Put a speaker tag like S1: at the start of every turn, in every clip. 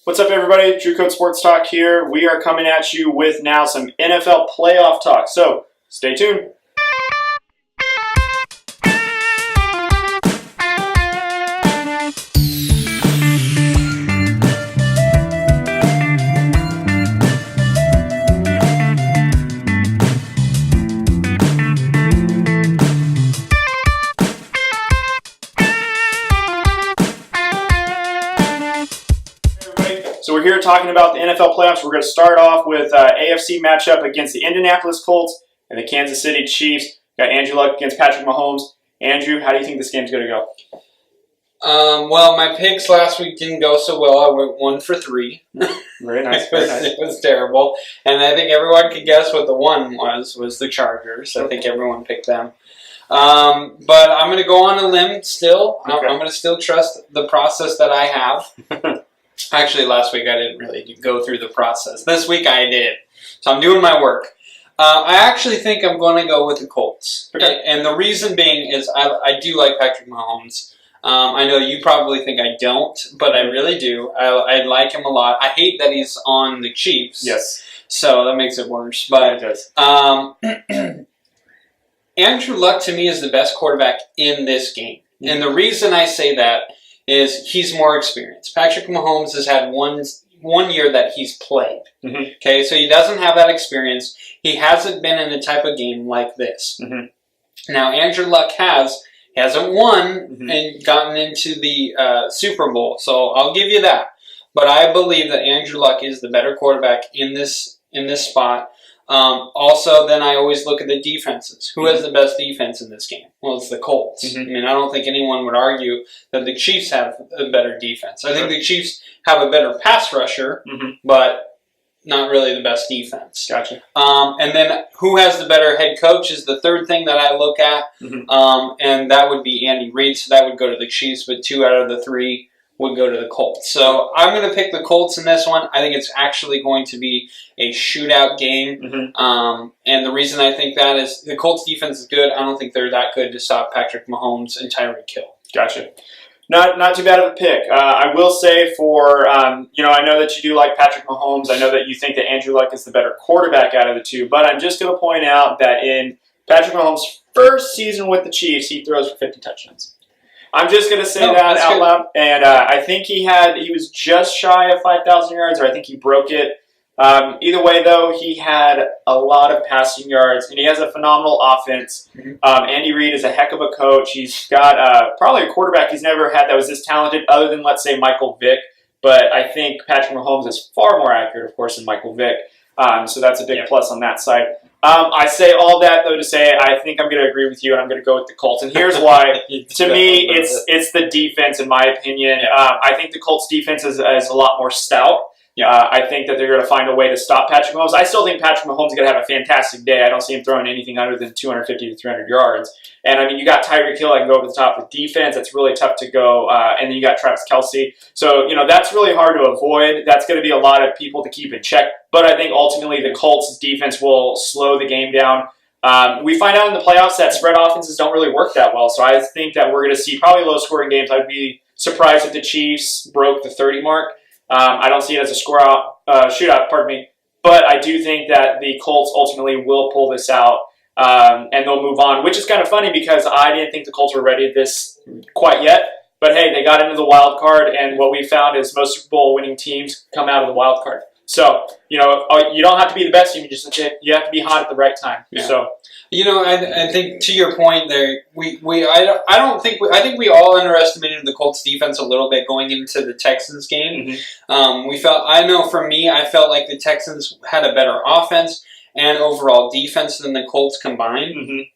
S1: What's up, everybody? True Code Sports Talk here. We are coming at you with now some NFL playoff talk, so stay tuned. So we're here talking about the NFL playoffs. We're going to start off with AFC matchup against the Indianapolis Colts and the Kansas City Chiefs. Got Andrew Luck against Patrick Mahomes. Andrew, how do you think this game's going to go?
S2: Well, my picks last week didn't go so well. I went 1 for 3.
S1: Very nice. Very nice.
S2: It was terrible. And I think everyone could guess what the one was the Chargers. I think everyone picked them. But I'm going to go on a limb still. Okay. I'm going to still trust the process that I have. Actually, last week I didn't really go through the process. This week I did. So I'm doing my work. I actually think I'm going to go with the Colts. Okay. And the reason being is I do like Patrick Mahomes. I know you probably think I don't, but I really do. I like him a lot. I hate that he's on the Chiefs.
S1: Yes.
S2: So that makes it worse. But
S1: it does.
S2: Andrew Luck to me is the best quarterback in this game. Mm-hmm. And the reason I say that is he's more experienced. Patrick Mahomes has had one year that he's played. Mm-hmm. Okay, so he doesn't have that experience. He hasn't been in a type of game like this. Mm-hmm. Now, Andrew Luck hasn't won and gotten into the Super Bowl, so I'll give you that. But I believe that Andrew Luck is the better quarterback in this spot. Also, then I always look at the defenses. Who has the best defense in this game? Well, it's the Colts. I mean, I don't think anyone would argue that the Chiefs have a better defense. I think the Chiefs have a better pass rusher, but not really the best defense.
S1: Gotcha.
S2: And then who has the better head coach is the third thing that I look at, and that would be Andy Reid, so that would go to the Chiefs, but 2 out of the 3 would go to the Colts. So I'm going to pick the Colts in this one. I think it's actually going to be a shootout game. And the reason I think that is the Colts defense is good. I don't think they're that good to stop Patrick Mahomes and Tyreek Hill.
S1: Gotcha. Not too bad of a pick. I will say for, I know that you do like Patrick Mahomes. I know that you think that Andrew Luck is the better quarterback out of the two. But I'm just going to point out that in Patrick Mahomes' first season with the Chiefs, he throws for 50 touchdowns. I'm just going to say that out loud. And I think he was just shy of 5,000 yards, or I think he broke it. Either way, though, he had a lot of passing yards, and he has a phenomenal offense. Andy Reid is a heck of a coach. He's got probably a quarterback he's never had that was this talented, other than, let's say, Michael Vick. But I think Patrick Mahomes is far more accurate, of course, than Michael Vick. So that's a big plus on that side. I say all that, though, to say I think I'm going to agree with you, and I'm going to go with the Colts. And here's why. To me, it's the defense, in my opinion. I think the Colts' defense is a lot more stout. I think that they're going to find a way to stop Patrick Mahomes. I still think Patrick Mahomes is going to have a fantastic day. I don't see him throwing anything under than 250 to 300 yards. And, I mean, you got Tyreek Hill. I can go over the top with defense. That's really tough to go. And then you got Travis Kelce. So, that's really hard to avoid. That's going to be a lot of people to keep in check. But I think ultimately the Colts' defense will slow the game down. We find out in the playoffs that spread offenses don't really work that well. So I think that we're going to see probably low-scoring games. I'd be surprised if the Chiefs broke the 30 mark. I don't see it as a shootout, but I do think that the Colts ultimately will pull this out, and they'll move on, which is kind of funny because I didn't think the Colts were ready to this quite yet, but hey, they got into the wild card, and what we found is most Super Bowl winning teams come out of the wild card. So, you don't have to be the best team, you have to be hot at the right time. Yeah. So,
S2: I think to your point there, I think we all underestimated the Colts defense a little bit going into the Texans game. I felt like the Texans had a better offense and overall defense than the Colts combined.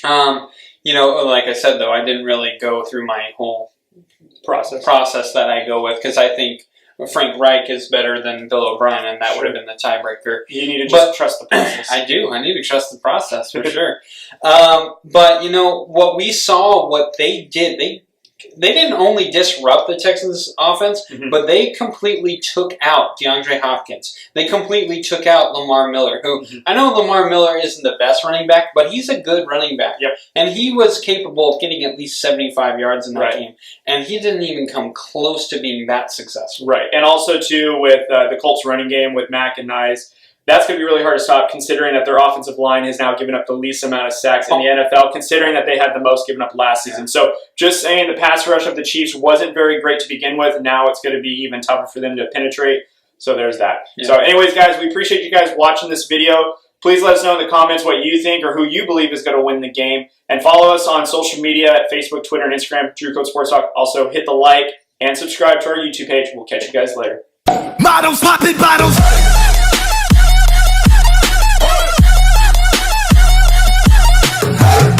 S2: Like I said though, I didn't really go through my whole process that I go with because I think Frank Reich is better than Bill O'Brien, and that would have been the tiebreaker.
S1: You need to just trust the process.
S2: I do. I need to trust the process for sure. But what we saw, what they did, they didn't only disrupt the Texans' offense, but they completely took out DeAndre Hopkins. They completely took out Lamar Miller, who I know Lamar Miller isn't the best running back, but he's a good running back.
S1: Yep.
S2: And he was capable of getting at least 75 yards in that game. And he didn't even come close to being that successful.
S1: Right. And also, too, with the Colts running game with Mack and Nyes, that's going to be really hard to stop, considering that their offensive line has now given up the least amount of sacks in the NFL, considering that they had the most given up last season. So just saying the pass rush of the Chiefs wasn't very great to begin with. Now it's going to be even tougher for them to penetrate. So there's that. So anyways, guys, we appreciate you guys watching this video. Please let us know in the comments what you think or who you believe is going to win the game. And follow us on social media at Facebook, Twitter, and Instagram, Drew Code Sports Talk. Also, hit the like and subscribe to our YouTube page. We'll catch you guys later.
S3: Models popping bottles. Hey!